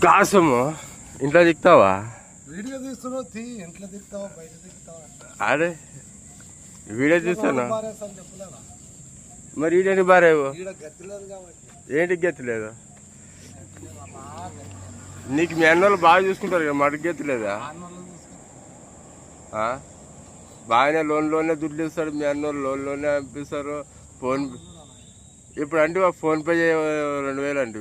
కాసము ఇంట్లో దిక్తావా? వీడియో తీస్తున్నావు, ఇంట్లో దిక్తావా బయట దిక్తావా? అరే వీడియో తీస్తాను మరి ఈడని బారేవు ఏంటి గెత్తలేదు? నీకు మీ అన్నోళ్ళు బాగా చూసుకుంటారు కదా, మటుకు గెత్తలేదా? బాగానే లోన్లోనే దుడ్లు ఇస్తాడు మీ అన్నోళ్ళు, లోన్లోనే పంపిస్తారు. ఫోన్ ఇప్పుడు అంటే ఫోన్పే 2000 అంటే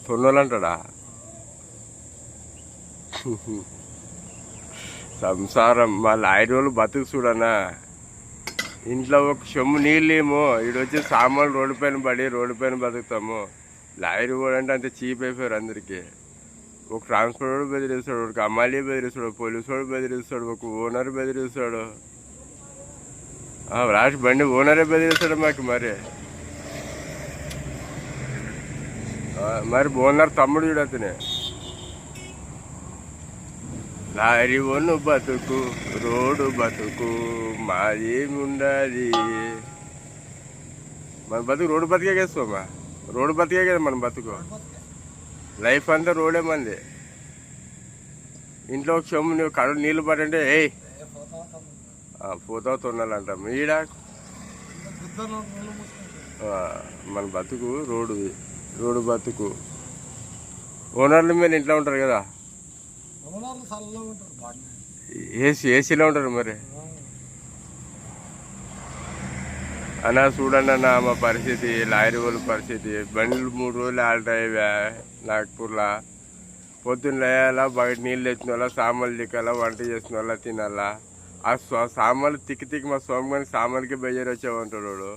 తొన్నోళ్ళు అంటాడా? సంసారం మా లాయర్ వాళ్ళు బతుకు చూడనా. ఇంట్లో ఒక చెమ్ము నీళ్ళేమో ఈడొచ్చి సామాన్లు రోడ్డు పైన పడి రోడ్డు పైన బతుకుతాము. లాయర్ కూడా అంటే అంత చీప్ అయిపోయారు అందరికీ. ఒక ట్రాన్స్పోర్ట్ వాడు బెదిరిస్తాడు, ఒక అమ్మాయి బెదిరిస్తాడు, పోలీసు వాడు బెదిరిస్తాడు, ఒక ఓనర్ బెదిరిస్తాడు. రాష్ట్ర బండి ఓనరే బెదిరిస్తాడు మాకు. మరి ఓనర్ తమ్ముడు చూడతనే లారీ ఒన్ను బతుకు రోడ్డు బతుకు మాదేముండాలి. మన బతుకు రోడ్డు బతికే వేస్తామా? రోడ్డు బతికే కదా మన బతుకు. లైఫ్ అంతా రోడే మంది. ఇంట్లో ఒక చెమ్ము నువ్వు కడుపు నీళ్ళు పడంటే పోతావు తొన్నాలంటాం. ఈడ మన బతుకు రోడ్డు బతుకు. ఓనర్లు మీరు ఇంట్లో ఉంటారు కదా, ఏసీలో ఉంటారు. మరి అన్నా చూడండి అన్న మా పరిస్థితి, లారీ వాళ్ళ పరిస్థితి. బండ్లు 3 రోజులు ఆల్ట్ అయ్యా నాగ్పూర్లో. పొద్దున్న లేయాలా, బయట నీళ్ళు తెచ్చిన వాళ్ళ, సామాన్లు దిక్కాలా, వంట చేసిన వాళ్ళ తినాలా. ఆ సామాన్లు తిక్కి మా సోమగానికి సామాన్లకి బెజర్ వచ్చామంటాడు వాడు.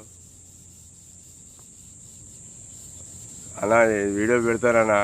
అన్నా వీడియో పెడతారన్నా.